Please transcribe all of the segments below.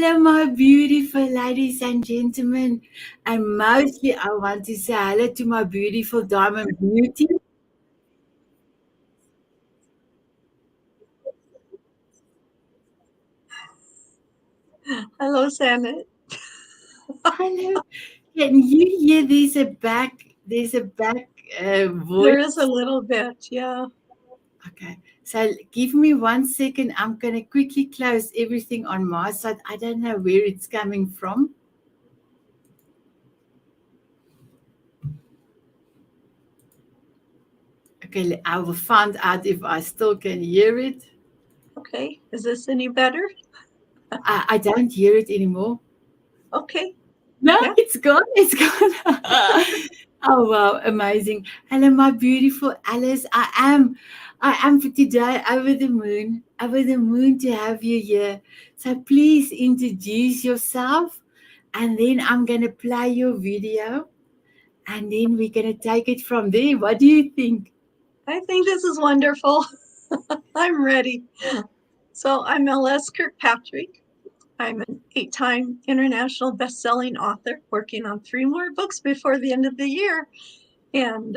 Hello, my beautiful ladies and gentlemen. And mostly, I want to say hello to my beautiful diamond beauty. Hello, Sandra. Hello. Can you hear there's a back There is a voice? little bit, yeah. Okay. So give me 1 second. I'm going to quickly close everything on my side. I don't know where it's coming from. Okay, I will find out if I still can hear it. Okay, is this any better? I don't hear it anymore. Okay, No, yeah. it's gone. It's gone. Oh wow, amazing. Hello, my beautiful Alice. I am for today over the moon to have you here. So please introduce yourself and then I'm gonna play your video and then we're gonna take it from there. What do you think? I think this is wonderful. I'm ready. So I'm LS Kirkpatrick. I'm an 8-time international best-selling author working on 3 more books before the end of the year. And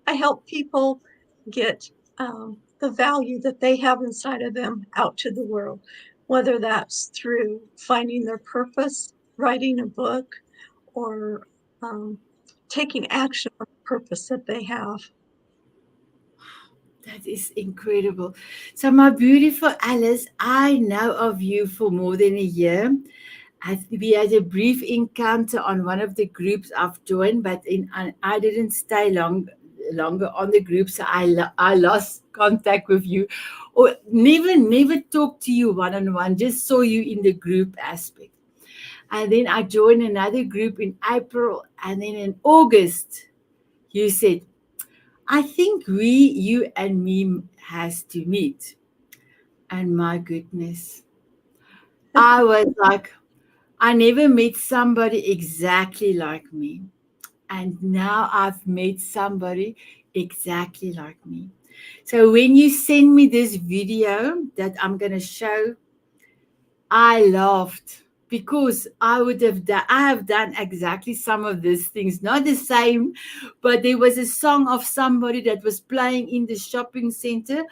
I help people get the value that they have inside of them out to the world, whether that's through finding their purpose, writing a book, or taking action on the purpose that they have. That is incredible. So, my beautiful Alice, I know of you for more than a year. We had a brief encounter on one of the groups I've joined, but I didn't stay longer on the group, so I lost contact with you, or never talked to you one on one. Just saw you in the group aspect, and then I joined another group in April, and then in August, you said, "I think you and me has to meet," and my goodness, I was like, I never met somebody exactly like me. And now I've met somebody exactly like me. So when you send me this video that I'm going to show, I laughed because I have done exactly some of these things, not the same, but there was a song of somebody that was playing in the shopping center.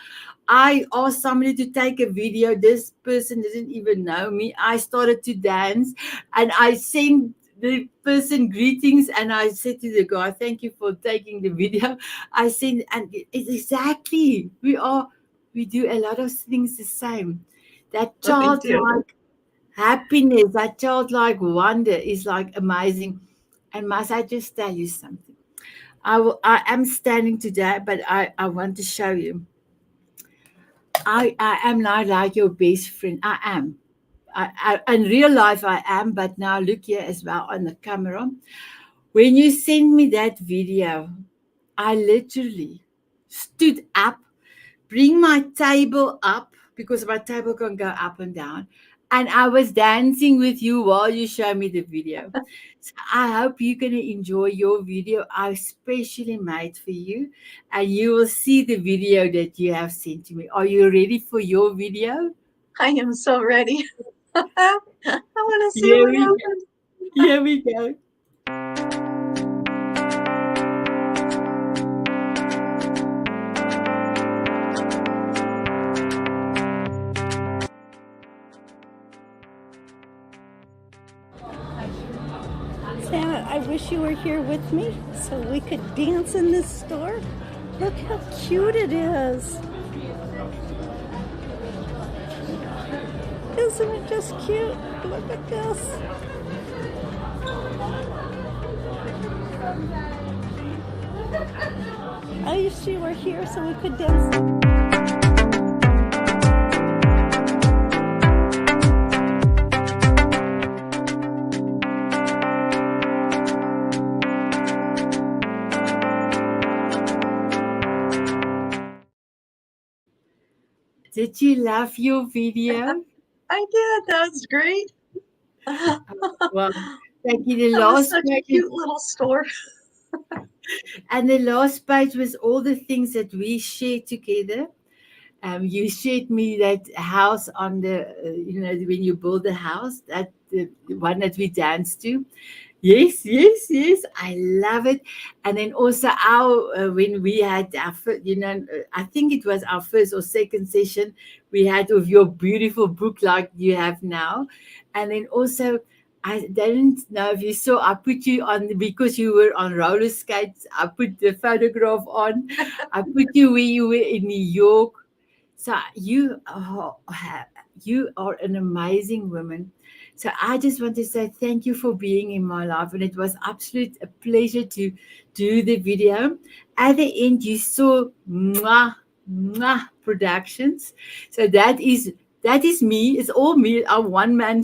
I asked somebody to take a video. This person didn't even know me. I started to dance and I sent the person greetings and I said to the guy, "Thank you for taking the video." I sent, and it's exactly, we do a lot of things the same. That What we do. childlike happiness, that childlike wonder is like amazing. And must I just tell you something? I am standing today, but I want to show you. I am not like your best friend. I am. In real life, I am, but now look here as well on the camera. When you send me that video, I literally stood up, bring my table up because my table can go up and down. And I was dancing with you while you show me the video. So I hope you're going to enjoy your video I specially made for you. And you will see the video that you have sent to me. Are you ready for your video? I am so ready. I want to see Here what we go. happens. Here we go. Santa, I wish you were here with me so we could dance in this store. Look how cute it is. Isn't it just cute? Look at this. I wish you were here so we could dance. Did you love your video? I did. That was great. Well, thank you. The That was last such a page cute little store. and the last page was all the things that we shared together. You shared me that house on the, when you build a house, that the one that we danced to. Yes, yes, yes. I love it. And then also our when we had our I think it was our first or second session we had of your beautiful book like you have now. And then also I didn't know if you saw I put you on because you were on roller skates. I put the photograph on. I put you where you were in New York. So you are an amazing woman. So I just want to say thank you for being in my life, and it was absolute a pleasure to do the video. At the end, you saw mwah, mwah productions. So that is me. It's all me. I'm a one man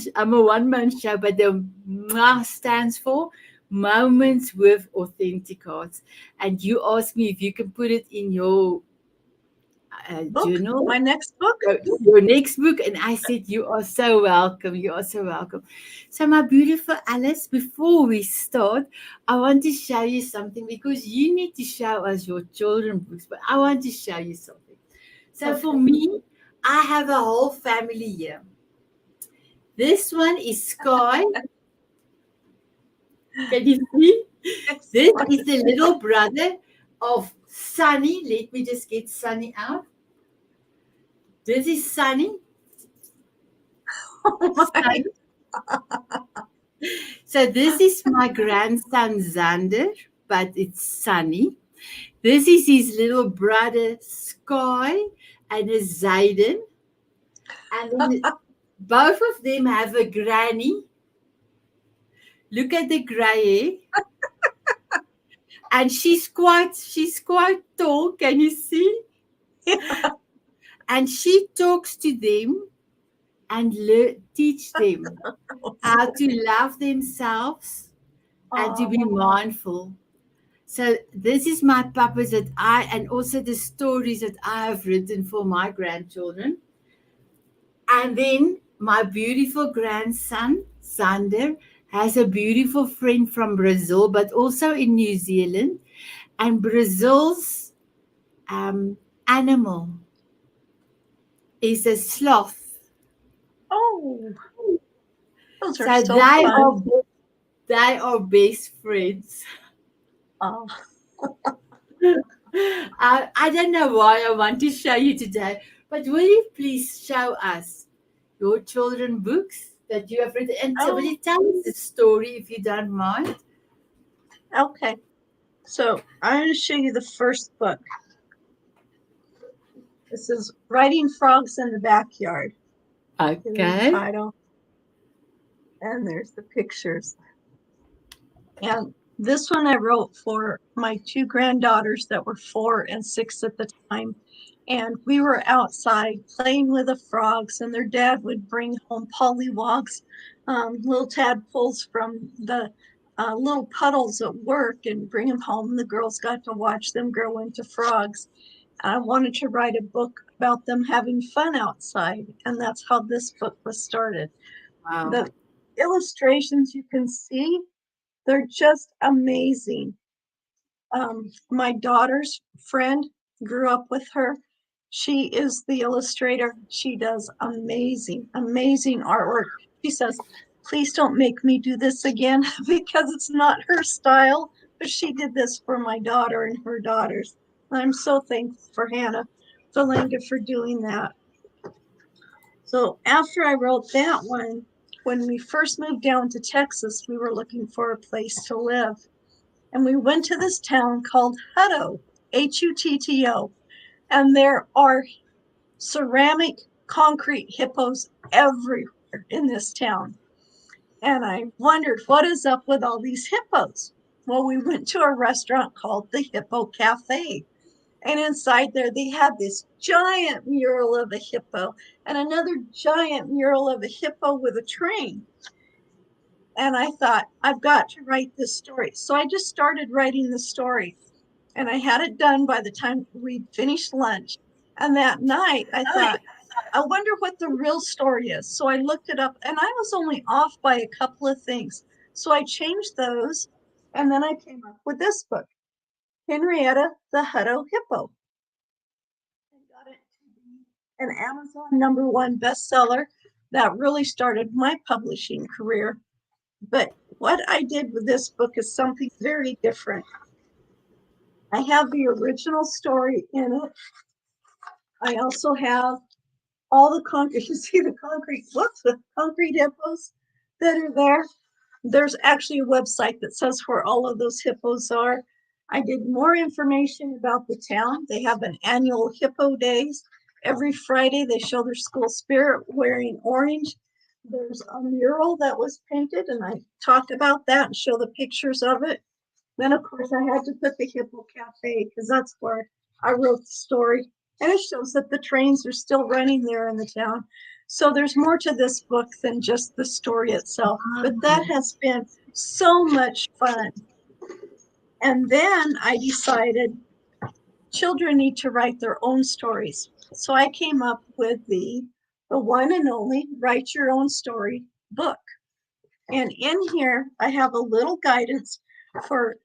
show, but the mwah stands for moments with authentic hearts. And you asked me if you can put it in your Book, journal, my next book. your next book. And I said, you are so welcome. You are so welcome. So, my beautiful Alice, before we start, I want to show you something because you need to show us your children books, but I want to show you something. So, for Okay. me, I have a whole family here. This one is Sky. Can you see? This Excellent. is the little brother of Sunny. Let me just get Sunny out. This is Sunny. Oh my. Sunny. So this is my grandson Xander, but it's Sunny. This is his little brother Sky and a Zayden. And then both of them have a granny. Look at the grey hair. And she's quite tall, can you see? And she talks to them and teach them how to love themselves and to Oh, be mindful. So this is my puppets that and also the stories that I have written for my grandchildren. And then my beautiful grandson, Sander, has a beautiful friend from Brazil, but also in New Zealand. And Brazil's animal is a sloth. oh, those are So so fun. they are best friends. Oh, I don't know why I want to show you today, but will you please show us your children books that you have written? And so will oh, you tell us the story if you don't mind? okay. So I'm going to show you the first book. This is Writing Frogs in the Backyard. Is the Okay. title. And there's the pictures. And this one I wrote for my two granddaughters that were 4 and 6 at the time. And we were outside playing with the frogs, and their dad would bring home pollywogs, little tadpoles from the little puddles at work, and bring them home. And the girls got to watch them grow into frogs. And I wanted to write a book about them having fun outside. And that's how this book was started. Wow. The illustrations you can see, they're just amazing. My daughter's friend grew up with her. She is the illustrator. She does amazing, amazing artwork. She says, please don't make me do this again because it's not her style. But she did this for my daughter and her daughters. I'm so thankful for Hannah Belinda for doing that. So after I wrote that one, when we first moved down to Texas, we were looking for a place to live. And we went to this town called Hutto, Hutto. And there are ceramic concrete hippos everywhere in this town. And I wondered, what is up with all these hippos? Well, we went to a restaurant called the Hippo Cafe. And inside there, they had this giant mural of a hippo and another giant mural of a hippo with a train. And I thought, I've got to write this story. So I just started writing the story. And I had it done by the time we finished lunch. And that night, I thought, I wonder what the real story is. So I looked it up, and I was only off by a couple of things. So I changed those. And then I came up with this book, Henrietta the Hutto Hippo. I got it to be an Amazon #1 bestseller that really started my publishing career. But what I did with this book is something very different. I have the original story in it. I also have all the concrete, you see the concrete hippos that are there. There's actually a website that says where all of those hippos are. I did more information about the town. They have an annual hippo days. Every Friday they show their school spirit wearing orange. There's a mural that was painted, and I talked about that and show the pictures of it. Then, of course, I had to put the Hippo Cafe because that's where I wrote the story. And it shows that the trains are still running there in the town. So there's more to this book than just the story itself. But that has been so much fun. And then I decided children need to write their own stories. So I came up with the one and only Write Your Own Story book. And in here, I have a little guidance for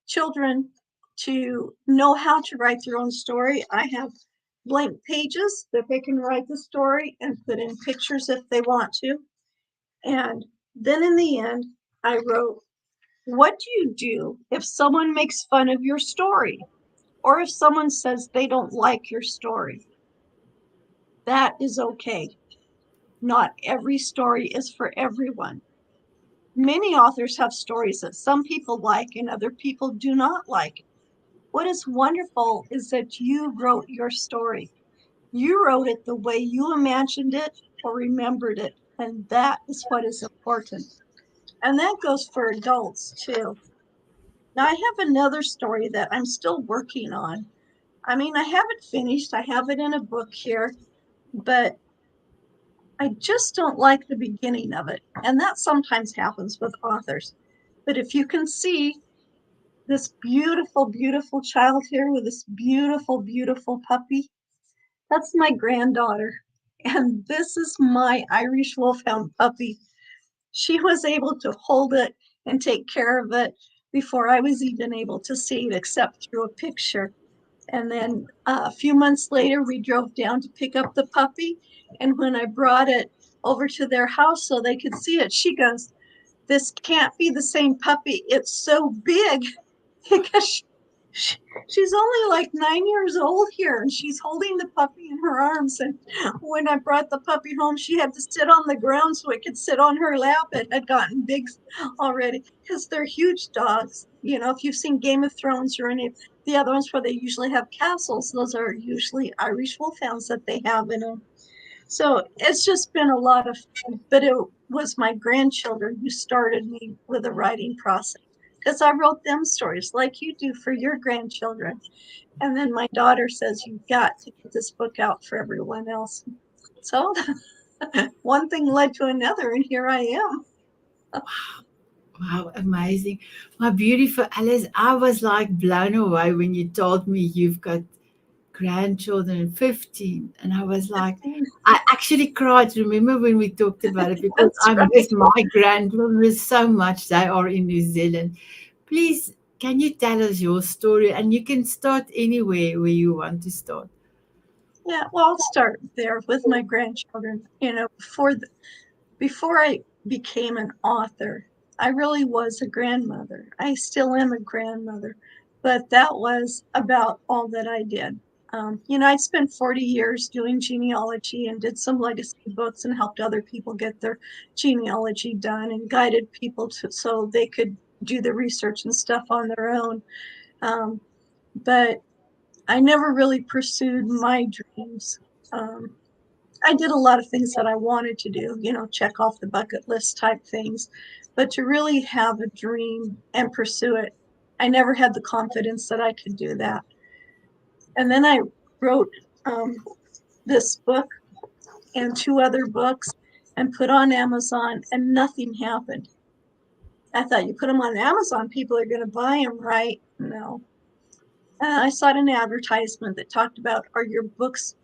children to know how to write their own story. I have blank pages that they can write the story and put in pictures if they want to. And then in the end, I wrote, what do you do if someone makes fun of your story? Or if someone says they don't like your story? That is okay. Not every story is for everyone. Many authors have stories that some people like and other people do not like. What is wonderful is that you wrote your story. You wrote it the way you imagined it or remembered it, and that is what is important. And that goes for adults too. Now, I have another story that I'm still working on. I mean, I haven't finished, I have it in a book here, but I just don't like the beginning of it. And that sometimes happens with authors. But if you can see this beautiful, beautiful child here with this beautiful, beautiful puppy, that's my granddaughter. And this is my Irish Wolfhound puppy. She was able to hold it and take care of it before I was even able to see it, except through a picture. And then a few months later, we drove down to pick up the puppy. And when I brought it over to their house so they could see it, she goes, "This can't be the same puppy. It's so big." Because she's only like 9 years old here, and she's holding the puppy in her arms. And when I brought the puppy home, she had to sit on the ground so it could sit on her lap. It had gotten big already because they're huge dogs. You know, if you've seen Game of Thrones or any of the other ones where they usually have castles, those are usually Irish Wolfhounds that they have in them. So it's just been a lot of fun, but it was my grandchildren who started me with the writing process because I wrote them stories like you do for your grandchildren. And then my daughter says, "You've got to get this book out for everyone else." So one thing led to another, and here I am. Wow, amazing. My beautiful Alice, I was like blown away when you told me you've got grandchildren 15. And I was like, I actually cried. Remember when we talked about it? Because That's I right. miss my grandchildren so much. They are in New Zealand. Please, can you tell us your story? And you can start anywhere where you want to start. Yeah, well, I'll start there with my grandchildren. You know, before I became an author, I really was a grandmother. I still am a grandmother, but that was about all that I did. You know, I spent 40 years doing genealogy and did some legacy books and helped other people get their genealogy done and guided people so they could do the research and stuff on their own. Um, but I never really pursued my dreams. Um, I did a lot of things that I wanted to do, you know, check off the bucket list type things, but to really have a dream and pursue it, I never had the confidence that I could do that. And then I wrote um, this book and two other books and put on Amazon, and nothing happened. I thought you put them on Amazon, people are going to buy them, right? No. I saw an advertisement that talked about, are your books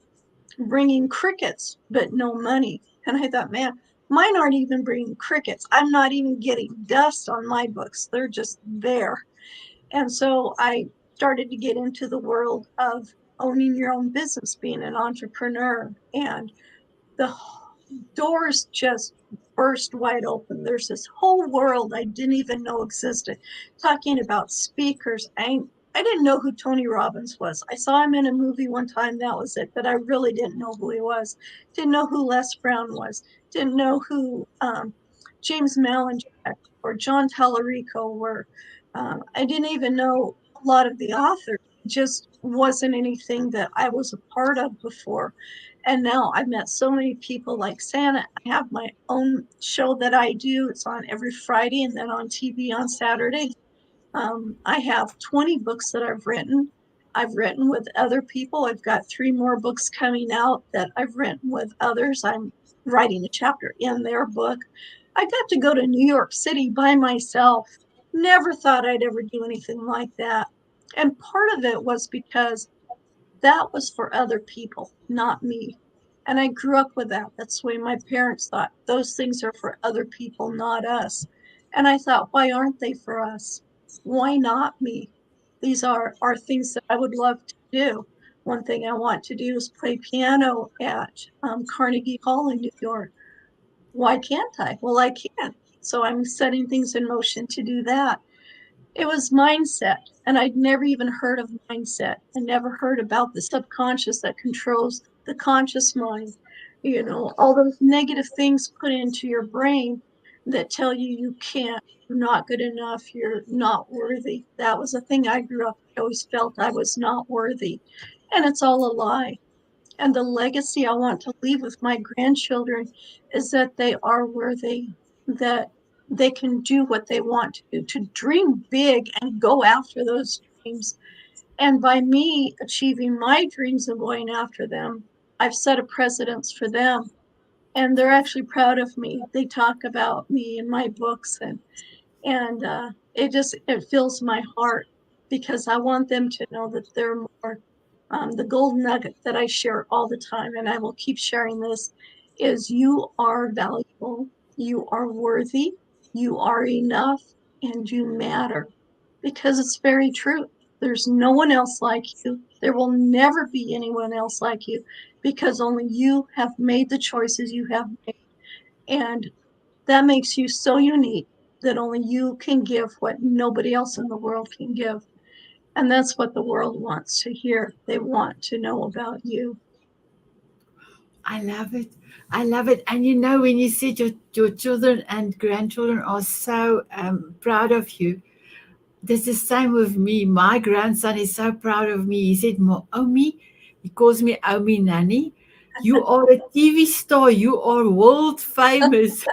bringing crickets, but no money? And I thought, man, mine aren't even bringing crickets. I'm not even getting dust on my books. They're just there. And so I started to get into the world of owning your own business, being an entrepreneur, and the doors just burst wide open. There's this whole world I didn't even know existed. Talking about speakers, I didn't know who Tony Robbins was. I saw him in a movie one time, that was it, but I really didn't know who he was. Didn't know who Les Brown was. Didn't know who James Malinchak or John Tallarico were. I didn't even know a lot of the authors. It just wasn't anything that I was a part of before. And now I've met so many people like Santa. I have my own show that I do. It's on every Friday and then on TV on Saturday. I have 20 books that I've written. I've written with other people. I've got 3 more books coming out that I've written with others. I'm writing a chapter in their book. I got to go to New York City by myself. Never thought I'd ever do anything like that. And part of it was because that was for other people, not me. And I grew up with that. That's the way my parents thought. Those things are for other people, not us. And I thought, why aren't they for us? Why not me? These are things that I would love to do. One thing I want to do is play piano at Carnegie Hall in New York. Why can't I? Well, I can. So I'm setting things in motion to do that. It was mindset. And I'd never even heard of mindset. I never heard about the subconscious that controls the conscious mind. You know, all those negative things put into your brain that tell you you can't, you're not good enough, you're not worthy. That was the thing I grew up. I always felt I was not worthy. And it's all a lie. And the legacy I want to leave with my grandchildren is that they are worthy, that they can do what they want to do, to dream big and go after those dreams. And by me achieving my dreams and going after them, I've set a precedence for them. And they're actually proud of me. They talk about me in my books, and it fills my heart because I want them to know that they're more. The golden nugget that I share all the time, and I will keep sharing this, is you are valuable, you are worthy, you are enough, and you matter, because it's very true. There's no one else like you. There will never be anyone else like you, because only you have made the choices you have made. And that makes you so unique that only you can give what nobody else in the world can give. And that's what the world wants to hear. They want to know about you. I love it. I love it. And you know, when you said your children and grandchildren are so proud of you, that's the same with me. My grandson is so proud of me. He said, Omi, he calls me Omi Nanny. You are a TV star. You are world famous.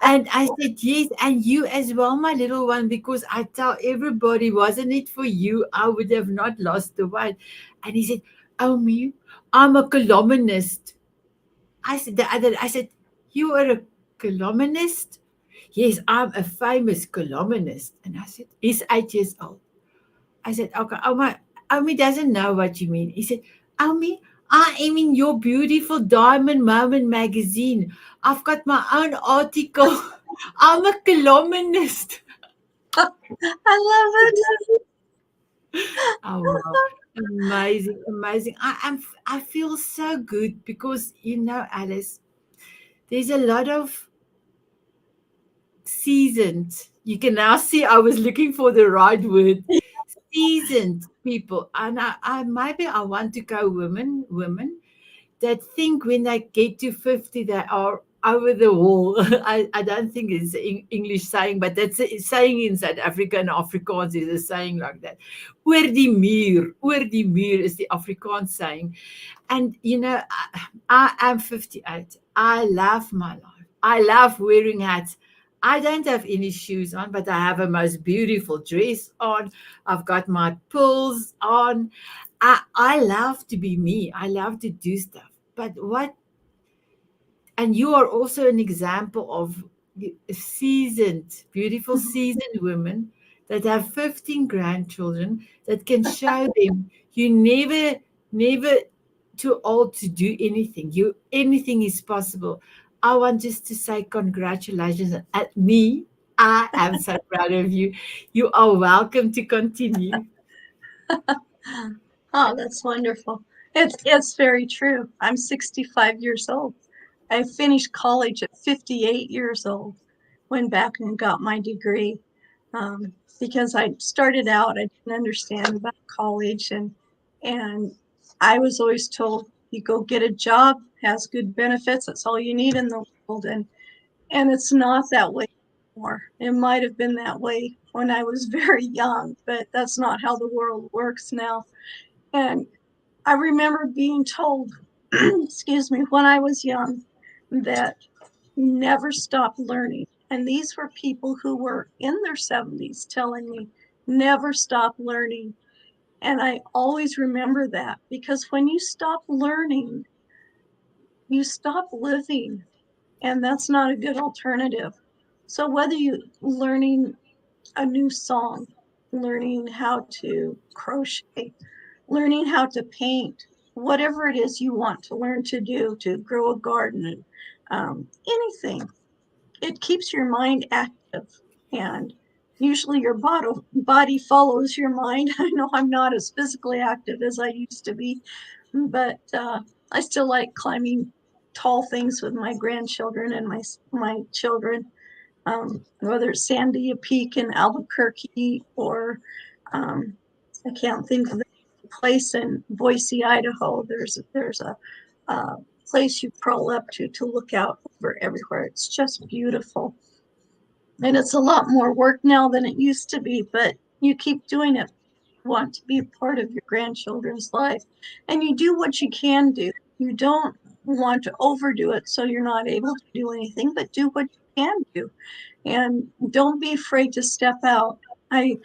And I said, yes, and you as well, my little one, because I tell everybody, wasn't it for you, I would have not lost the weight. And he said, Omi, I'm a columnist. I said, you are a columnist? Yes, I'm a famous columnist. And I said, he's 8 years old. I said, okay, Omi doesn't know what you mean. He said, Omi, I am in your beautiful Diamond Moment magazine. I've got my own article. I'm a columnist. I love it. Oh wow. Amazing, amazing. I feel so good because you know, Alice, there's a lot of seasoned. You can now see I was looking for the right word. Seasoned people. And I maybe I want to go women that think when they get to 50 they are over the wall. I don't think it's English saying, but that's a saying in South Africa, and Afrikaans is a saying like that. Oor die muur is the Afrikaans saying. And you know, I am 58. I love my life. I love wearing hats. I don't have any shoes on, but I have a most beautiful dress on. I've got my pearls on. I love to be me. I love to do stuff. But what, and you are also an example of seasoned, beautiful seasoned women that have 15 grandchildren that can show them you never too old to do anything. Anything is possible. I want just to say congratulations at me. I am so proud of you. You are welcome to continue. Oh, that's wonderful. It's very true. I'm 65 years old. I finished college at 58 years old. Went back and got my degree because I started out, I didn't understand about college, and I was always told you go get a job, has good benefits, that's all you need in the world, and it's not that way anymore. It might have been that way when I was very young, but that's not how the world works now. And I remember being told, excuse me, when I was young, that never stop learning. And these were people who were in their 70s telling me, never stop learning. And I always remember that because when you stop learning, you stop living. And that's not a good alternative. So whether you learning a new song, learning how to crochet, learning how to paint, whatever it is you want to learn to do, to grow a garden, anything. It keeps your mind active, and usually your body follows your mind. I know I'm not as physically active as I used to be, but I still like climbing tall things with my grandchildren and my children, whether it's Sandia Peak in Albuquerque or um, I can't think of the place in Boise, Idaho. There's a place you crawl up to look out over everywhere. It's just beautiful, and it's a lot more work now than it used to be, but you keep doing it. You want to be a part of your grandchildren's life, and you do what you can do. You don't want to overdo it so you're not able to do anything, but do what you can do, and don't be afraid to step out. I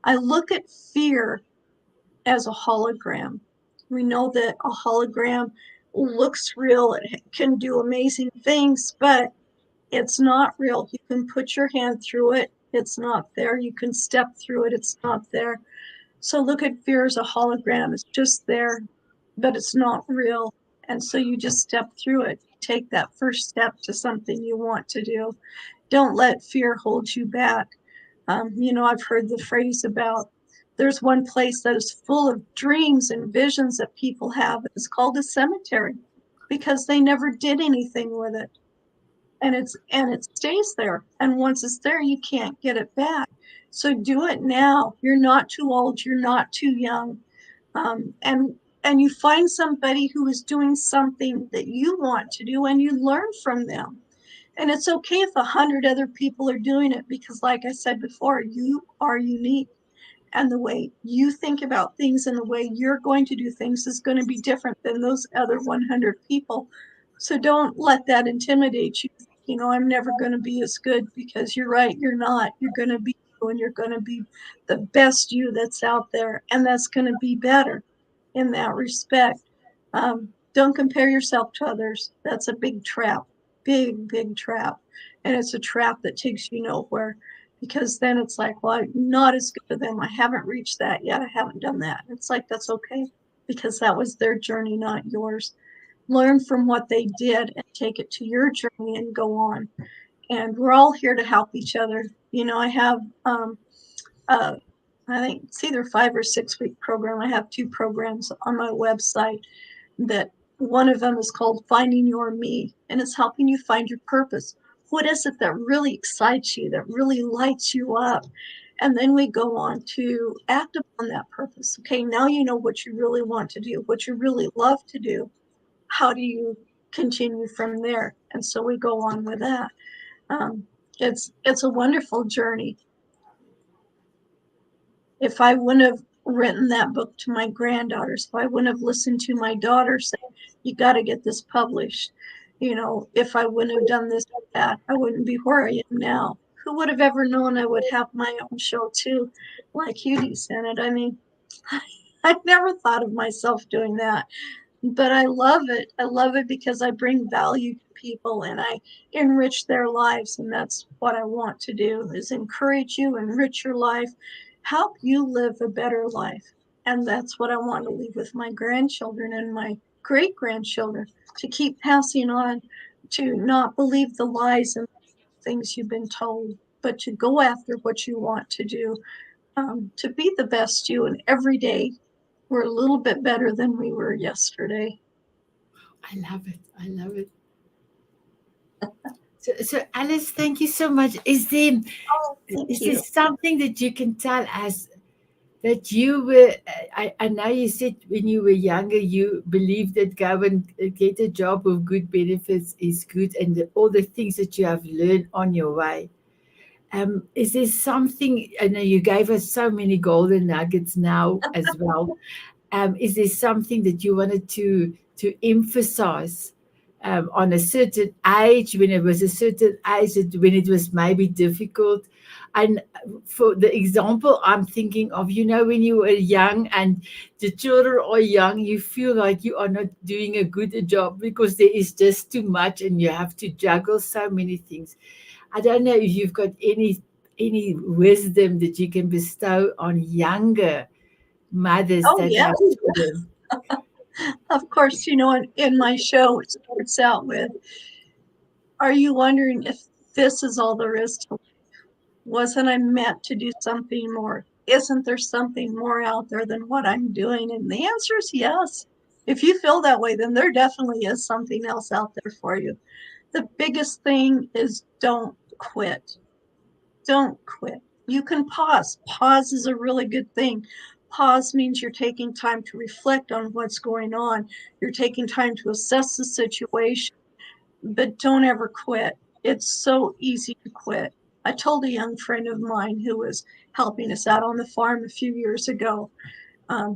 i look at fear as a hologram. We know that a hologram looks real, it can do amazing things, but it's not real. You can put your hand through it, it's not there. You can step through it, it's not there. So look at fear as a hologram. It's just there, but it's not real. And so you just step through it. Take that first step to something you want to do. Don't let fear hold you back. I've heard the phrase about there's one place that is full of dreams and visions that people have. It's called a cemetery because they never did anything with it. And it stays there. And once it's there, you can't get it back. So do it now. You're not too old. You're not too young. And you find somebody who is doing something that you want to do, and you learn from them. And it's okay if 100 other people are doing it because, like I said before, you are unique. And the way you think about things and the way you're going to do things is going to be different than those other 100 people. So don't let that intimidate you. I'm never going to be as good, because you're right, you're not. You're going to be you, and you're going to be the best you that's out there. And that's going to be better in that respect. Don't compare yourself to others. That's a big trap, big, big trap. And it's a trap that takes you nowhere, because then it's like, well, I'm not as good as them. I haven't reached that yet. I haven't done that. It's like, that's okay, because that was their journey, not yours. Learn from what they did and take it to your journey and go on. And we're all here to help each other. I have, uh, I think it's either 5 or 6 week program. I have 2 programs on my website that one of them is called Finding Your Me, and it's helping you find your purpose. What is it that really excites you, that really lights you up? And then we go on to act upon that purpose. Okay, now you know what you really want to do, what you really love to do. How do you continue from there? And so we go on with that. Um, it's a wonderful journey. If I wouldn't have written that book to my granddaughters, if I wouldn't have listened to my daughter say, you got to get this published, if I wouldn't have done this or that, I wouldn't be where I am now. Who would have ever known I would have my own show too, like you do, Senate? I mean, I never thought of myself doing that, but I love it. I love it because I bring value to people and I enrich their lives. And that's what I want to do, is encourage you, enrich your life, help you live a better life. And that's what I want to leave with my grandchildren and my great grandchildren, to keep passing on, to not believe the lies and things you've been told, but to go after what you want to do, to be the best you. And every day we're a little bit better than we were yesterday. I love it. I love it. So Alice, thank you so much. Oh, thank Is there you. something that you can tell us that you were? I know you said when you were younger you believed that go and get a job with good benefits is good, and all the things that you have learned on your way. Is there something? I know you gave us so many golden nuggets now as well. Is there something that you wanted to emphasize on a certain age, when it was a certain age, that when it was maybe difficult? And for the example I'm thinking of, when you were young and the children are young, you feel like you are not doing a good job because there is just too much and you have to juggle so many things. I don't know if you've got any wisdom that you can bestow on younger mothers Oh, that have yes. children. Of course, in my show, it starts out with, are you wondering if this is all there is to life? Wasn't I meant to do something more? Isn't there something more out there than what I'm doing? And the answer is yes. If you feel that way, then there definitely is something else out there for you. The biggest thing is don't quit. Don't quit. You can pause. Pause is a really good thing. Pause means you're taking time to reflect on what's going on. You're taking time to assess the situation, but don't ever quit. It's so easy to quit. I told a young friend of mine who was helping us out on the farm a few years ago,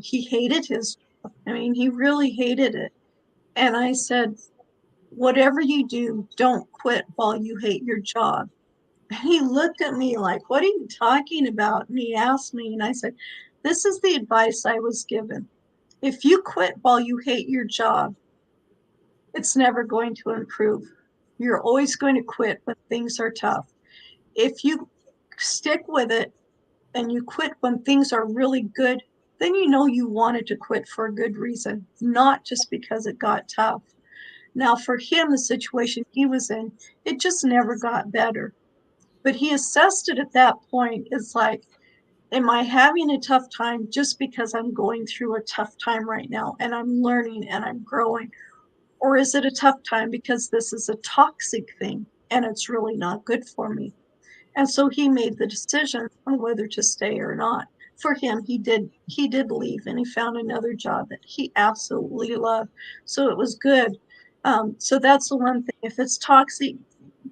he hated his job. I mean, he really hated it. And I said, whatever you do, don't quit while you hate your job. He looked at me like, what are you talking about? And he asked me, and I said, this is the advice I was given. If you quit while you hate your job, it's never going to improve. You're always going to quit when things are tough. If you stick with it and you quit when things are really good, then you know you wanted to quit for a good reason, not just because it got tough. Now, for him, the situation he was in, it just never got better. But he assessed it at that point. It's like, am I having a tough time just because I'm going through a tough time right now and I'm learning and I'm growing? Or is it a tough time because this is a toxic thing and it's really not good for me? And so he made the decision on whether to stay or not. For him, he did leave and he found another job that he absolutely loved. So it was good. So that's the one thing. If it's toxic,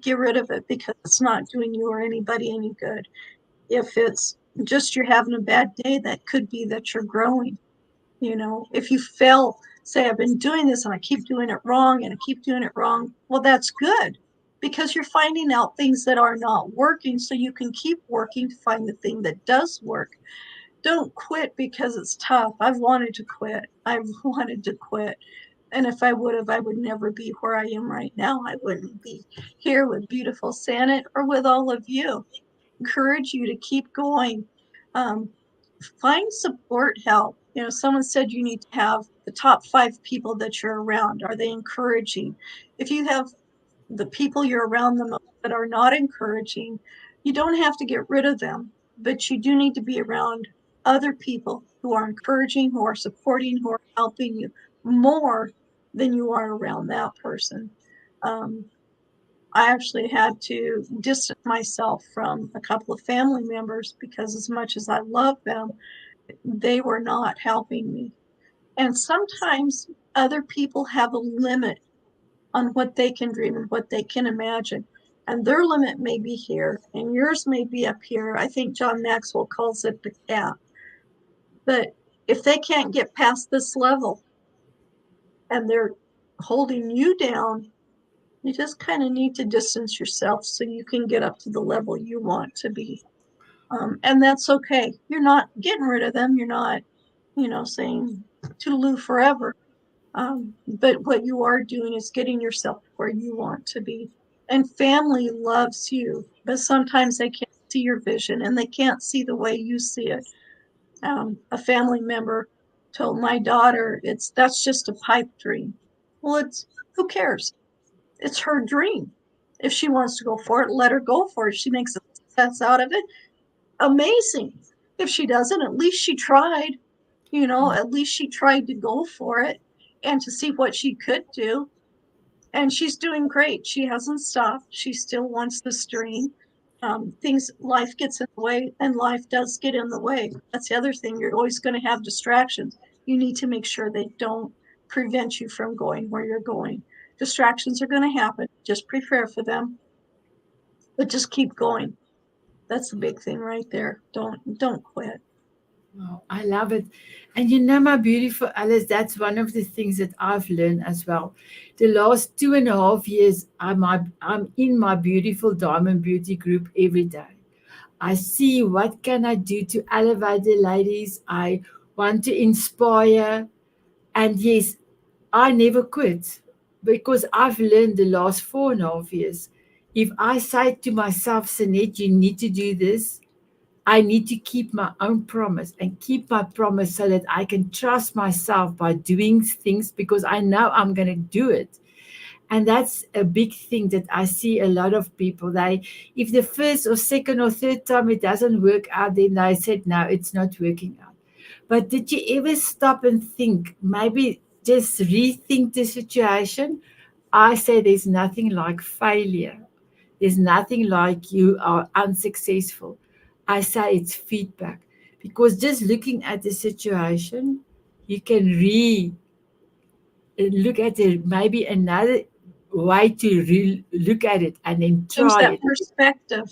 get rid of it because it's not doing you or anybody any good. If it's just you're having a bad day, that could be that you're growing. If you fail, say, I've been doing this and I keep doing it wrong and I keep doing it wrong, well, that's good because you're finding out things that are not working so you can keep working to find the thing that does work. Don't quit because it's tough. I've wanted to quit. I've wanted to quit. And if I would have, I would never be where I am right now. I wouldn't be here with beautiful Sanet or with all of you. Encourage you to keep going. Um, Find support help. Someone said you need to have the top 5 people that you're around. Are they encouraging? If you have the people you're around the most that are not encouraging, you don't have to get rid of them, but you do need to be around other people who are encouraging, who are supporting, who are helping you more than you are around that person. Um, I actually had to distance myself from a couple of family members because, as much as I love them, they were not helping me. And sometimes other people have a limit on what they can dream and what they can imagine. And their limit may be here, and yours may be up here. I think John Maxwell calls it the cap. But if they can't get past this level and they're holding you down, you just kind of need to distance yourself so you can get up to the level you want to be. And that's okay. You're not getting rid of them. You're not, saying toodaloo forever. But what you are doing is getting yourself where you want to be. And family loves you, but sometimes they can't see your vision and they can't see the way you see it. A family member told my daughter, that's just a pipe dream. Well, it's who cares? It's her dream. If she wants to go for it, let her go for it. She makes a success out of it. Amazing. If she doesn't, at least she tried. At least she tried to go for it and to see what she could do. And she's doing great. She hasn't stopped. She still wants the stream. Life gets in the way, and life does get in the way. That's the other thing. You're always going to have distractions. You need to make sure they don't prevent you from going where you're going. Distractions are going to happen. Just prepare for them, but just keep going. That's the big thing right there. Don't quit. Wow, I love it. And you know, my beautiful Alice, that's one of the things that I've learned as well. The last 2.5 years, I'm in my beautiful Diamond Beauty group every day. I see what can I do to elevate the ladies. I want to inspire. And yes, I never quit because I've learned the last 4.5 years. If I say to myself, Sanette, you need to do this, I need to keep my own promise and keep my promise so that I can trust myself by doing things because I know I'm going to do it. And that's a big thing that I see a lot of people. If the first or second or third time it doesn't work out, then they said, no, it's not working out. But did you ever stop and think, maybe just rethink the situation? I say there's nothing like failure. There's nothing like you are unsuccessful. I say it's feedback because just looking at the situation, you can look at it maybe another way to look at it and then Change try that it. perspective.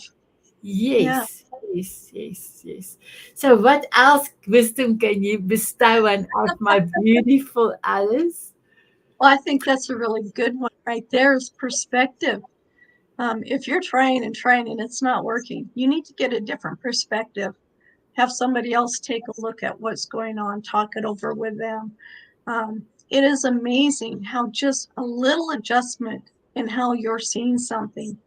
Yeah. Yes, yes, yes, yes. So, what else wisdom can you bestow on us, my beautiful Alice? Well, I think that's a really good one right there is perspective. If you're trying and trying and it's not working, you need to get a different perspective. Have somebody else take a look at what's going on, talk it over with them. It is amazing how just a little adjustment in how you're seeing something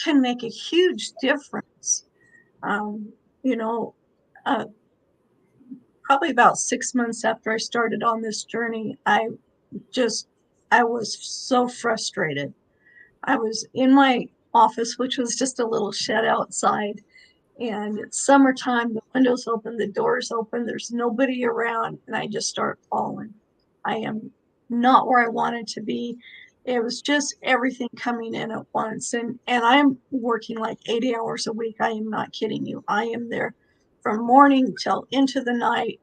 can make a huge difference. Um, you know, uh, Probably about 6 months after I started on this journey, just, I was so frustrated. I was in my office, which was just a little shed outside, and it's summertime. The windows open, the doors open, there's nobody around, and I just start falling. I am not where I wanted to be. It was just everything coming in at once, and I'm working like 80 hours a week. I am not kidding you. I am there from morning till into the night,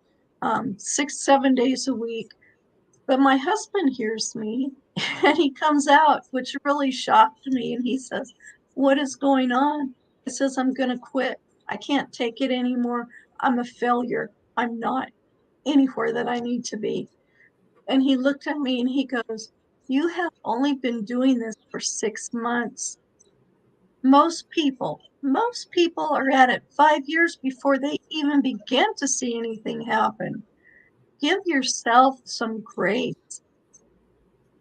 6 7 days a week. But my husband hears me and he comes out, which really shocked me. And he says, "What is going on?" He says, "I'm going to quit. I can't take it anymore. I'm a failure. I'm not anywhere that I need to be." And he looked at me and he goes, "You have only been doing this for 6 months. Most people are at it 5 years before they even begin to see anything happen. Give yourself some grace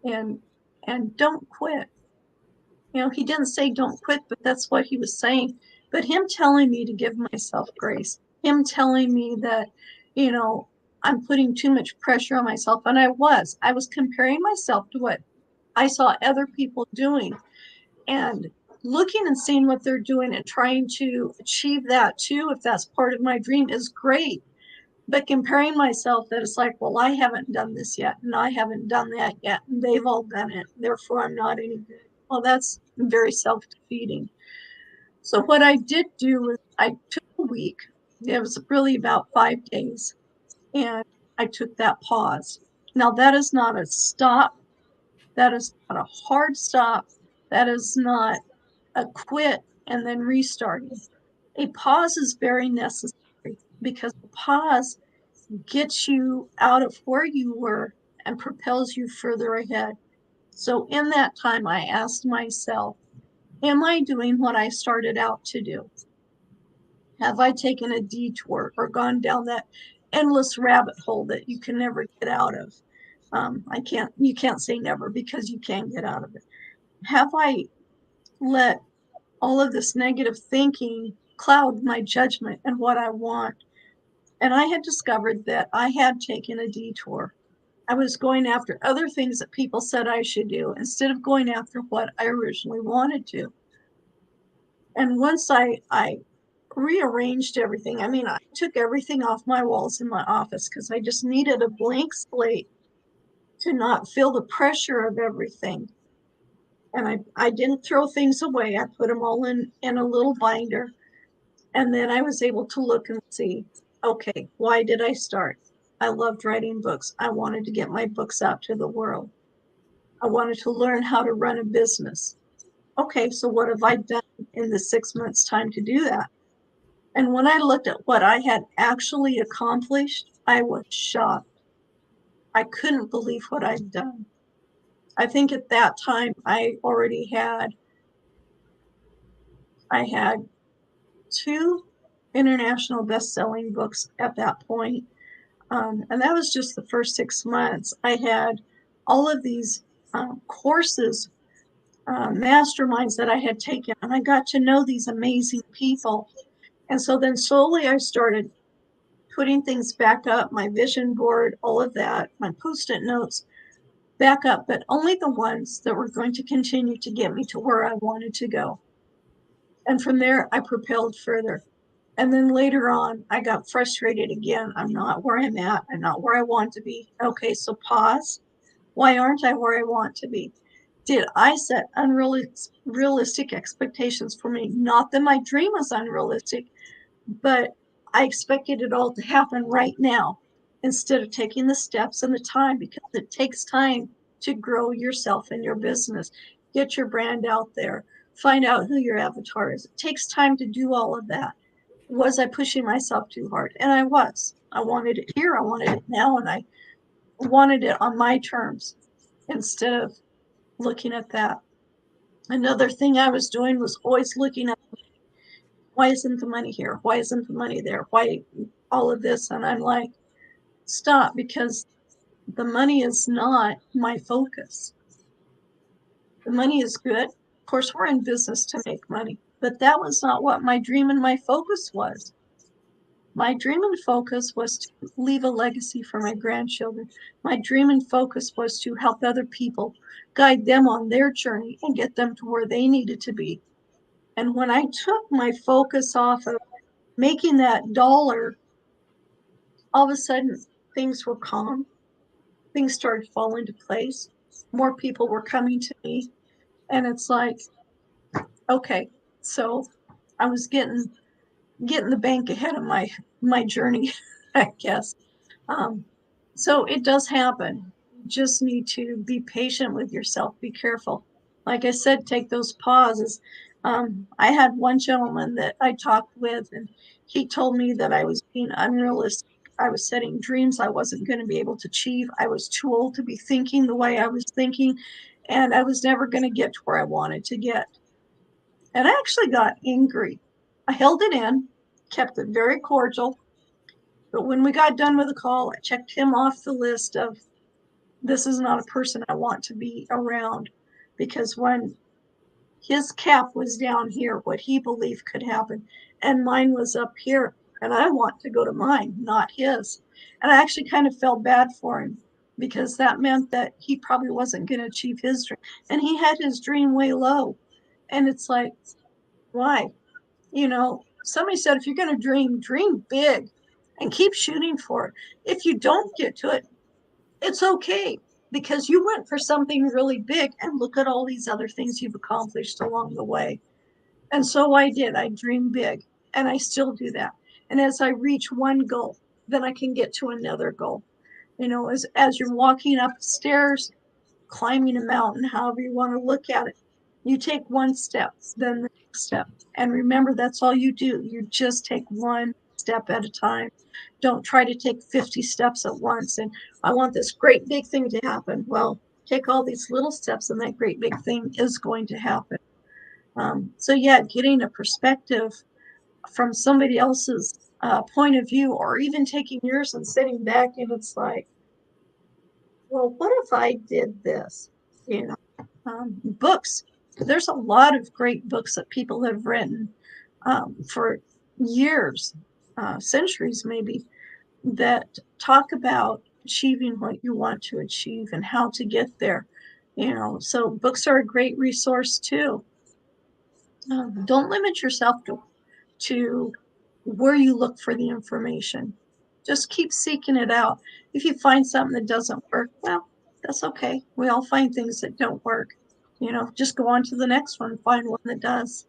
and don't quit." He didn't say don't quit, but that's what he was saying. But him telling me to give myself grace, him telling me that, you know, I'm putting too much pressure on myself. And I was comparing myself to what I saw other people doing and looking and seeing what they're doing and trying to achieve that too. If that's part of my dream is great. But comparing myself, that it's like, well, I haven't done this yet, and I haven't done that yet, and they've all done it, therefore I'm not any good. Well, that's very self-defeating. So what I did do was I took a week. It was really about 5 days, and I took that pause. Now that is not a stop. That is not a hard stop. That is not a quit and then restarting. A pause is very necessary because a pause gets you out of where you were and propels you further ahead. So in that time, I asked myself, am I doing what I started out to do? Have I taken a detour or gone down that endless rabbit hole that you can never get out of? You can't say never because you can get out of it. Have I let all of this negative thinking cloud my judgment and what I want? And I had discovered that I had taken a detour. I was going after other things that people said I should do instead of going after what I originally wanted to. And once I rearranged everything. I mean, I took everything off my walls in my office because I just needed a blank slate to not feel the pressure of everything. And I didn't throw things away. I put them all in a little binder. And then I was able to look and see, okay, why did I start? I loved writing books. I wanted to get my books out to the world. I wanted to learn how to run a business. Okay, so what have I done in the 6 months' time to do that? And when I looked at what I had actually accomplished, I was shocked. I couldn't believe what I'd done. I think at that time I had two international best-selling books at that point. And that was just the first 6 months. I had all of these courses, masterminds that I had taken, and I got to know these amazing people. And so then slowly I started putting things back up, my vision board, all of that, my post-it notes back up, but only the ones that were going to continue to get me to where I wanted to go. And from there, I propelled further. And then later on, I got frustrated again. I'm not where I'm at. I'm not where I want to be. Okay, so pause. Why aren't I where I want to be? Did I set unrealistic expectations for me? Not that my dream was unrealistic, but I expected it all to happen right now instead of taking the steps and the time, because it takes time to grow yourself and your business, get your brand out there, find out who your avatar is. It takes time to do all of that. Was I pushing myself too hard? And I was. I wanted it here, I wanted it now, and I wanted it on my terms instead of looking at that. Another thing I was doing was always looking at, why isn't the money here? Why isn't the money there? Why all of this? And I'm like, stop, because the money is not my focus. The money is good. Of course, we're in business to make money, but that was not what my dream and my focus was. My dream and focus was to leave a legacy for my grandchildren. My dream and focus was to help other people, guide them on their journey and get them to where they needed to be. And when I took my focus off of making that dollar, all of a sudden things were calm. Things started falling into place. More people were coming to me. And it's like, okay, so I was getting the bank ahead of my journey, I guess. Um, so it does happen. You just need to be patient with yourself. Be careful. Like I said, take those pauses. I had one gentleman that I talked with, and he told me that I was being unrealistic. I was setting dreams I wasn't going to be able to achieve. I was too old to be thinking the way I was thinking, and I was never going to get to where I wanted to get. And I actually got angry. I held it in, kept it very cordial, but when we got done with the call, I checked him off the list of, this is not a person I want to be around, because when his cap was down here, what he believed could happen, and mine was up here, and I want to go to mine, not his. And I actually kind of felt bad for him, because that meant that he probably wasn't going to achieve his dream, and he had his dream way low. And it's like, why? Somebody said, if you're going to dream big and keep shooting for it. If you don't get to it, it's okay, because you went for something really big, and look at all these other things you've accomplished along the way. And so I did. I dreamed big, and I still do that. And as I reach one goal, then I can get to another goal. As you're walking up stairs, climbing a mountain, however you want to look at it, you take one step, then the next step. And remember, that's all you do. You just take one step at a time. Don't try to take 50 steps at once. And I want this great big thing to happen. Well, take all these little steps, and that great big thing is going to happen. So, yeah, getting a perspective from somebody else's point of view, or even taking yours and sitting back, and it's like, well, what if I did this? Books. There's a lot of great books that people have written for years, centuries maybe, that talk about achieving what you want to achieve and how to get there. So books are a great resource too. Don't limit yourself to where you look for the information. Just keep seeking it out. If you find something that doesn't work, well, that's okay. We all find things that don't work. Just go on to the next one, find one that does.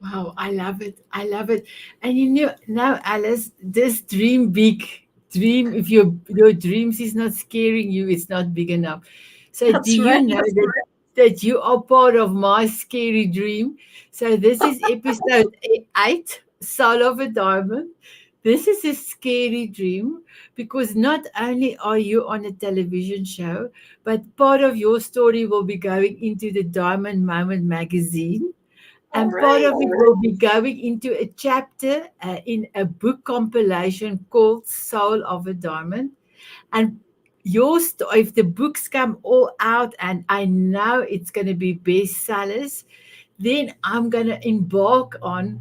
Wow, I love it. I love it. And now, Alice, this dream big. Dream, if your dreams is not scaring you, it's not big enough. So do That's you right. know that you are part of my scary dream? So this is episode 8, Soul of a Diamond. This is a scary dream because not only are you on a television show, but part of your story will be going into the Diamond Moment magazine, All and part right. of it will be going into a chapter in a book compilation called Soul of a Diamond. And if the books come all out, and I know it's going to be bestsellers, then I'm going to embark on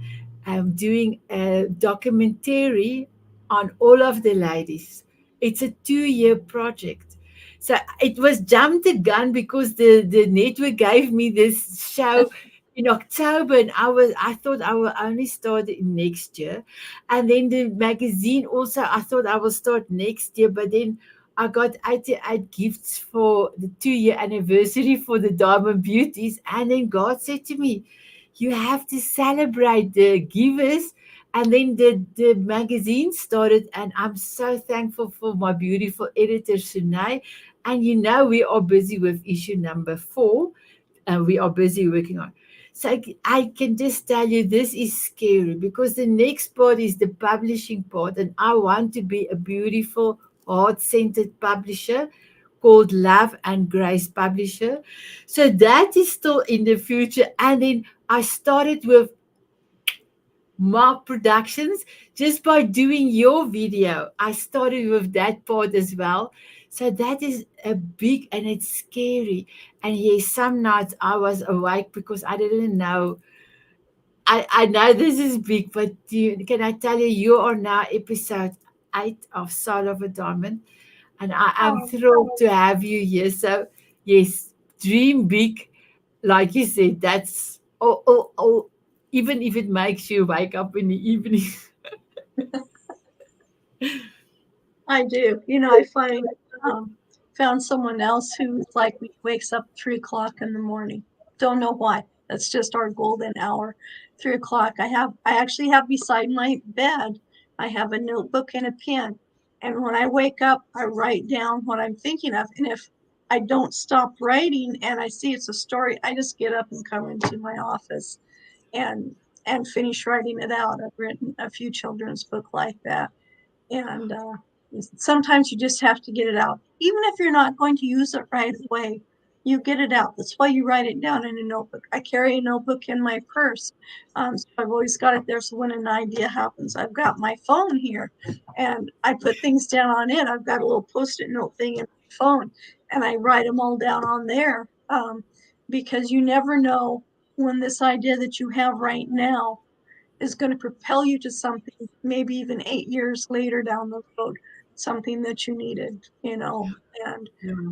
doing a documentary on all of the ladies. It's a 2-year project. So it was jumped the gun because the network gave me this show in October, and I thought I will only start it next year. And then the magazine also, I thought I will start next year, but then I got 88 gifts for the 2-year anniversary for the Diamond Beauties. And then God said to me, you have to celebrate the givers. And then the magazine started, and I'm so thankful for my beautiful editor, Shanae. And we are busy with issue number 4, and we are busy working on. So I can just tell you this is scary because the next part is the publishing part, and I want to be a beautiful, heart-centered publisher called Love and Grace Publisher. So that is still in the future. And then I started with Mark Productions just by doing your video. I started with that part as well. So that is a big, and it's scary. And yes, some nights I was awake because I didn't know. I know this is big, but can I tell you, you are now episode 8 of Soul of a Diamond, and I am Oh, thrilled to have you here. So yes, dream big, like you said. That's oh, even if it makes you wake up in the evening. I do. I um, found someone else who's like me, wakes up 3 o'clock in the morning. Don't know why. That's just our golden hour. 3 o'clock. I actually have beside my bed, I have a notebook and a pen. And when I wake up, I write down what I'm thinking of. And if I don't stop writing and I see it's a story, I just get up and come into my office and finish writing it out. I've written a few children's book like that. And sometimes you just have to get it out. Even if you're not going to use it right away, you get it out. That's why you write it down in a notebook. I carry a notebook in my purse. So I've always got it there. So when an idea happens, I've got my phone here and I put things down on it. I've got a little post it note thing in my phone and I write them all down on there, because you never know when this idea that you have right now is going to propel you to something maybe even 8 years later down the road, something that you needed, and Yeah.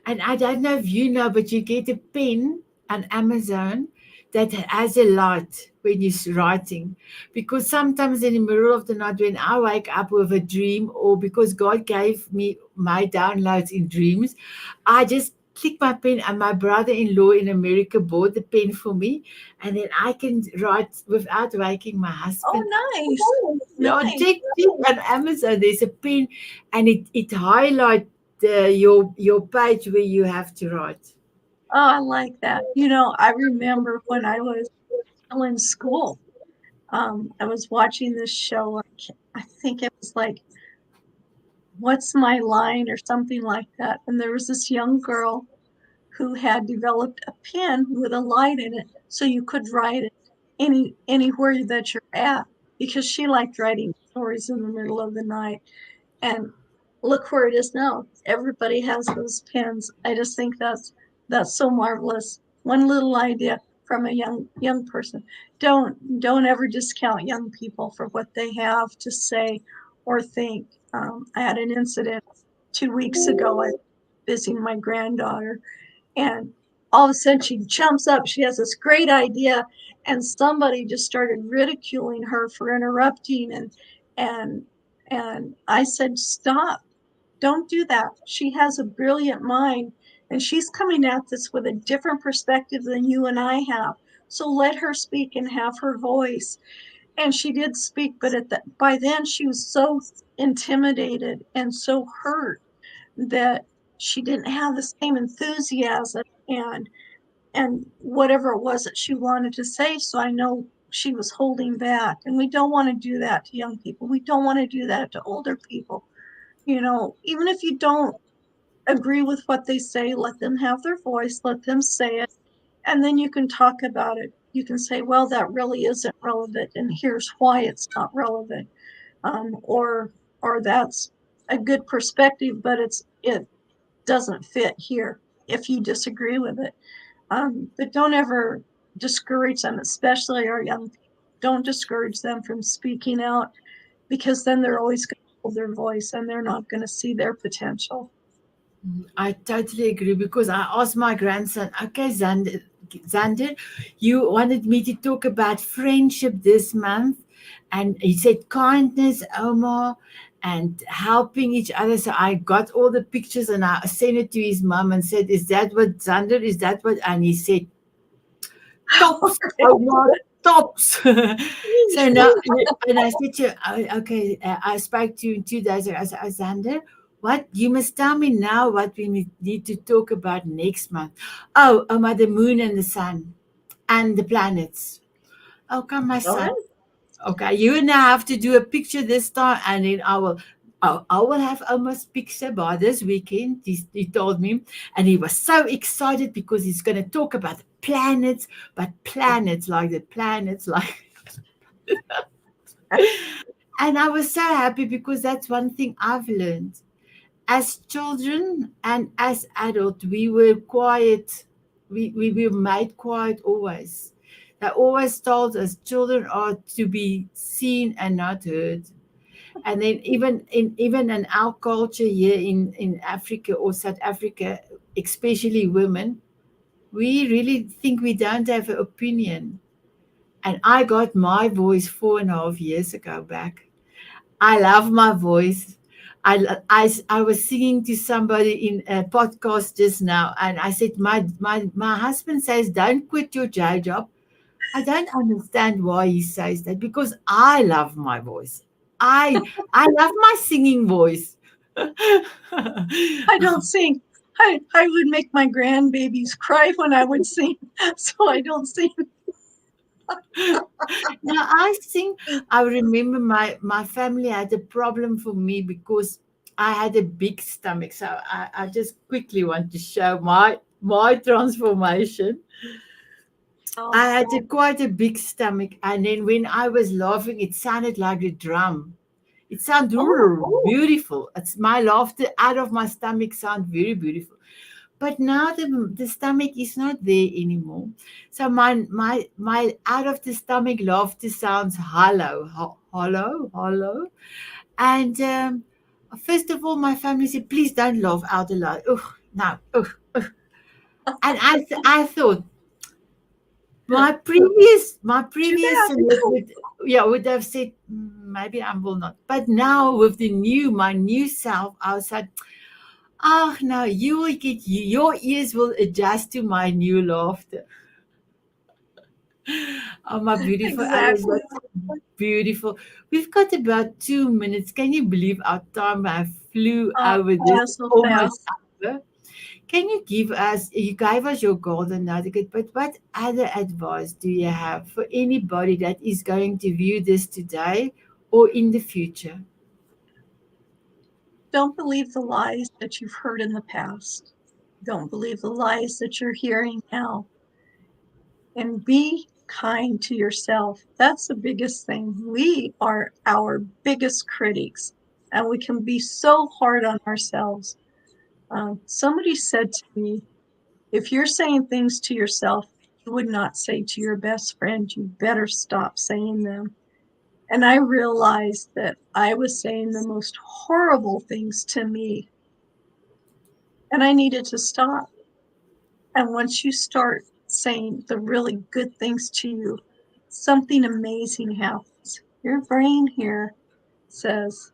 And I don't know if you know, but you get a pen on Amazon that has a light when you're writing. Because sometimes in the middle of the night, when I wake up with a dream, or because God gave me my downloads in dreams, I just click my pen, and my brother-in-law in America bought the pen for me, and then I can write without waking my oh, husband. nice, No, nice. check on Amazon. There's a pen, and it highlights your page where you have to write. Oh, I like that. I remember when I was still in school, I was watching this show. I think it was like What's My Line or something like that, and there was this young girl who had developed a pen with a light in it so you could write it anywhere that you're at, because she liked writing stories in the middle of the night. And look where it is now. Everybody has those pens. I just think that's so marvelous. One little idea from a young person. Don't ever discount young people for what they have to say or think. I had an incident 2 weeks ago. I was visiting my granddaughter, and all of a sudden she jumps up, she has this great idea, and somebody just started ridiculing her for interrupting, and and I said, stop, don't do that. She has a brilliant mind, and she's coming at this with a different perspective than you and I have. So let her speak and have her voice. And she did speak, but by then she was so intimidated and so hurt that she didn't have the same enthusiasm and whatever it was that she wanted to say. So I know she was holding back. And we don't want to do that to young people. We don't want to do that to older people. Even if you don't agree with what they say, let them have their voice, let them say it, and then you can talk about it. You can say, well, that really isn't relevant, and here's why it's not relevant. Or that's a good perspective, but it doesn't fit here if you disagree with it. But don't ever discourage them, especially our young people. Don't discourage them from speaking out, because then they're always going to hold their voice and they're not going to see their potential. I totally agree because I asked my grandson, okay, Xander, you wanted me to talk about friendship this month. And he said kindness, Omar, and helping each other. So I got all the pictures and I sent it to his mom and said, is that what Xander? Is that what? And he said, tops, Omar, tops. So now, and I said to okay, I spoke to you in 2 days ago. I said, Xander, what you must tell me now what we need to talk about next month. Oh, Omar, the moon and the sun and the planets. Oh, come, my All son. right. Okay, you and I have to do a picture this time, and then I will have almost picture by this weekend. He told me, and he was so excited because he's going to talk about the planets, but planets like the planets like. And I was so happy because that's one thing I've learned. As children and as adults, we were quiet. We were made quiet always. They always told us children are to be seen and not heard. And then even in our culture here in Africa or South Africa, especially women, we really think we don't have an opinion. And I got my voice 4.5 years ago back. I love my voice. I was singing to somebody in a podcast just now, and I said, my husband says, don't quit your day job. I don't understand why he says that because I love my voice. I love my singing voice. I don't sing. I would make my grandbabies cry when I would sing, so I don't sing. Now I think I remember my family had a problem for me because I had a big stomach. So I just quickly want to show my transformation. Oh, I had quite a big stomach, and then when I was laughing, it sounded like a drum. It sounded oh, beautiful. It's my laughter out of my stomach sound very beautiful. But now the stomach is not there anymore. So my out of the stomach laughter sounds hollow, hollow, hollow. And first of all, my family said, please don't laugh out loud. Ugh, no, ugh, ugh. And I thought too my previous bad. would have said, maybe I will not. But now with my new self, I said, oh no, you will get your ears will adjust to my new laughter. Oh my beautiful Alice, Exactly. that's beautiful. We've got about 2 minutes. Can you believe our time have flew over this Yeah, so almost fast. over? Can you give us, you gave us your golden nugget, but what other advice do you have for anybody that is going to view this today or in the future? Don't believe the lies that you've heard in the past. Don't believe the lies that you're hearing now. And be kind to yourself. That's the biggest thing. We are our biggest critics, and we can be so hard on ourselves. Somebody said to me, if you're saying things to yourself you would not say to your best friend, you better stop saying them. And I realized that I was saying the most horrible things to me, and I needed to stop. And once you start saying the really good things to you, something amazing happens. Your brain here says,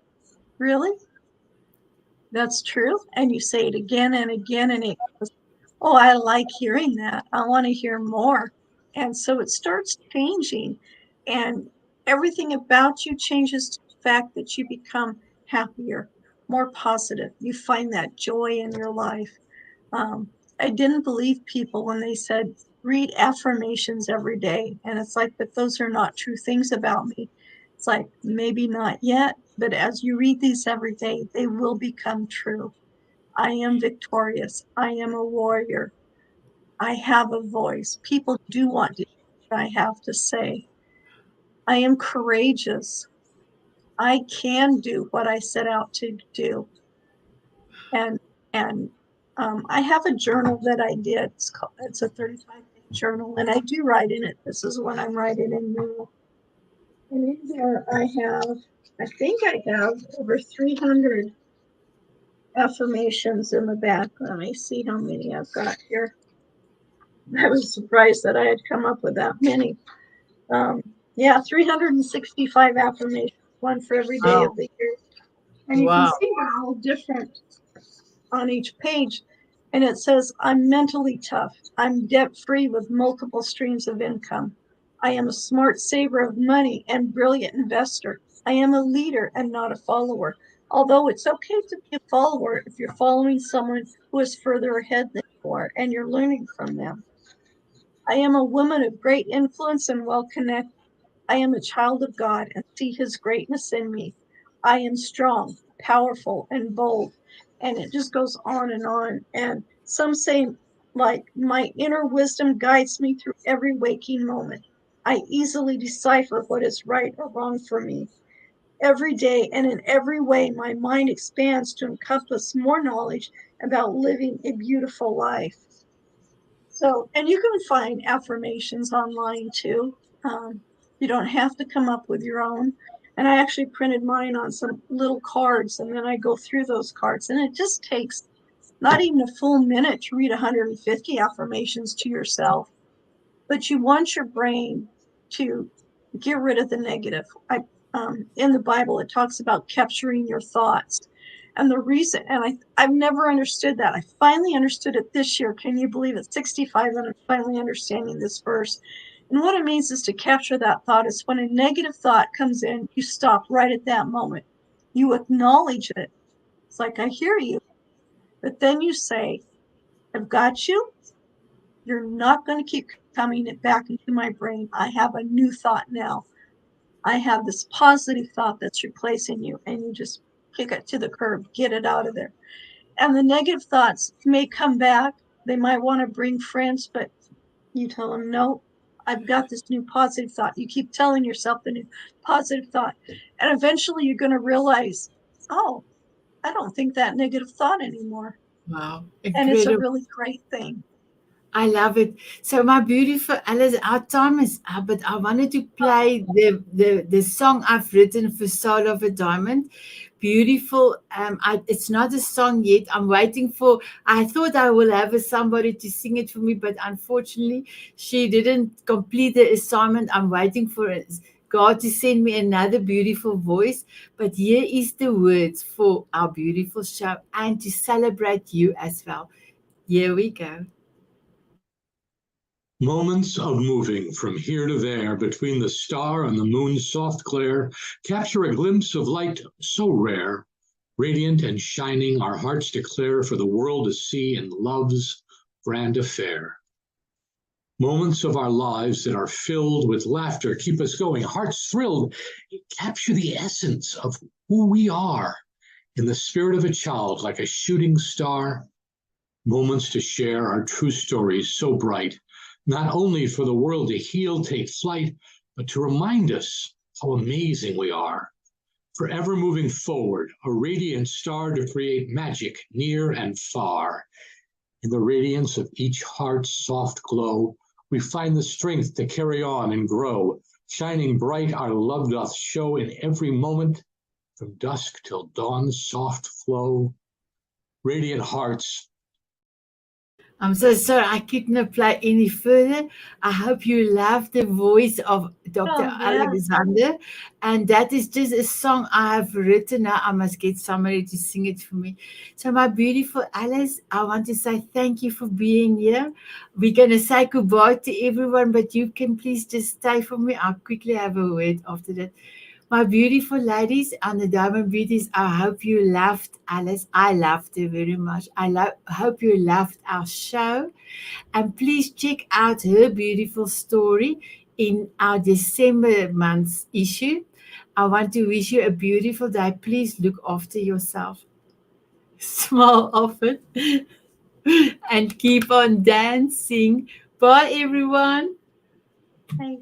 really? That's true? And you say it again and again, and it goes, oh, I like hearing that. I want to hear more. And so it starts changing, and everything about you changes to the fact that you become happier, more positive. You find that joy in your life. Um, I didn't believe people when they said, read affirmations every day. And it's like, but those are not true things about me. It's like, maybe not yet, but as you read these every day, they will become true. I am victorious. I am a warrior. I have a voice. People do want to hear what I have to say. I am courageous. I can do what I set out to do. And and I have a journal that I did. It's a 35-page journal, and I do write in it. This is what I'm writing in now. And in there, I think I have over 300 affirmations in the back. Let me see how many I've got here. I was surprised that I had come up with that many. Um, yeah, 365 affirmations, one for every day Wow. of the year. And you can Wow. see they're all different on each page. And it says, I'm mentally tough. I'm debt free with multiple streams of income. I am a smart saver of money and brilliant investor. I am a leader and not a follower. Although it's okay to be a follower if you're following someone who is further ahead than you are and you're learning from them. I am a woman of great influence and well connected. I am a child of God and see his greatness in me. I am strong, powerful, and bold. And it just goes on and on. And some say, like, my inner wisdom guides me through every waking moment. I easily decipher what is right or wrong for me. Every day and in every way, my mind expands to encompass more knowledge about living a beautiful life. So, and you can find affirmations online too. You don't have to come up with your own. And I actually printed mine on some little cards, and then I go through those cards. And it just takes not even a full minute to read 150 affirmations to yourself, but you want your brain to get rid of the negative. In the Bible, it talks about capturing your thoughts. And the reason, and I've never understood that. I finally understood it this year. Can you believe it? 65, and I'm finally understanding this verse. And what it means is to capture that thought is when a negative thought comes in, you stop right at that moment. You acknowledge it. It's like, I hear you. But then you say, I've got you. You're not going to keep coming back into my brain. I have a new thought now. I have this positive thought that's replacing you, and you just kick it to the curb, get it out of there. And the negative thoughts may come back. They might want to bring friends, but you tell them, no, I've got this new positive thought. You keep telling yourself the new positive thought. And eventually you're going to realize, oh, I don't think that negative thought anymore. Wow. And it's a Incredible. really great thing. I love it. So my beautiful Alice, our time is up, but I wanted to play the song I've written for Soul of a Diamond. Beautiful. It's not a song yet. I'm waiting for. I thought I will have somebody to sing it for me, but unfortunately, she didn't complete the assignment. I'm waiting for God to send me another beautiful voice. But here is the words for our beautiful show and to celebrate you as well. Here we go. Moments of moving from here to there between the star and the moon's soft glare capture a glimpse of light so rare, radiant and shining, our hearts declare for the world to see in love's grand affair. Moments of our lives that are filled with laughter keep us going, hearts thrilled, capture the essence of who we are in the spirit of a child like a shooting star. Moments to share our true stories so bright, not only for the world to heal, take flight, but to remind us how amazing we are. Forever moving forward, a radiant star to create magic near and far. In the radiance of each heart's soft glow, we find the strength to carry on and grow. Shining bright, our love doth show in every moment, from dusk till dawn's soft flow. Radiant hearts, I'm so sorry I couldn't play any further. I hope you love the voice of Dr. Oh, yeah. Alexander. And that is just a song I have written. Now I must get somebody to sing it for me. So, my beautiful Alice, I want to say thank you for being here. We're going to say goodbye to everyone, but you can please just stay for me. I'll quickly have a word after that. My beautiful ladies and the Diamond Beauties, I hope you loved Alice. I loved her very much. Hope you loved our show. And please check out her beautiful story in our December month's issue. I want to wish you a beautiful day. Please look after yourself. Smile often and keep on dancing. Bye, everyone. Bye.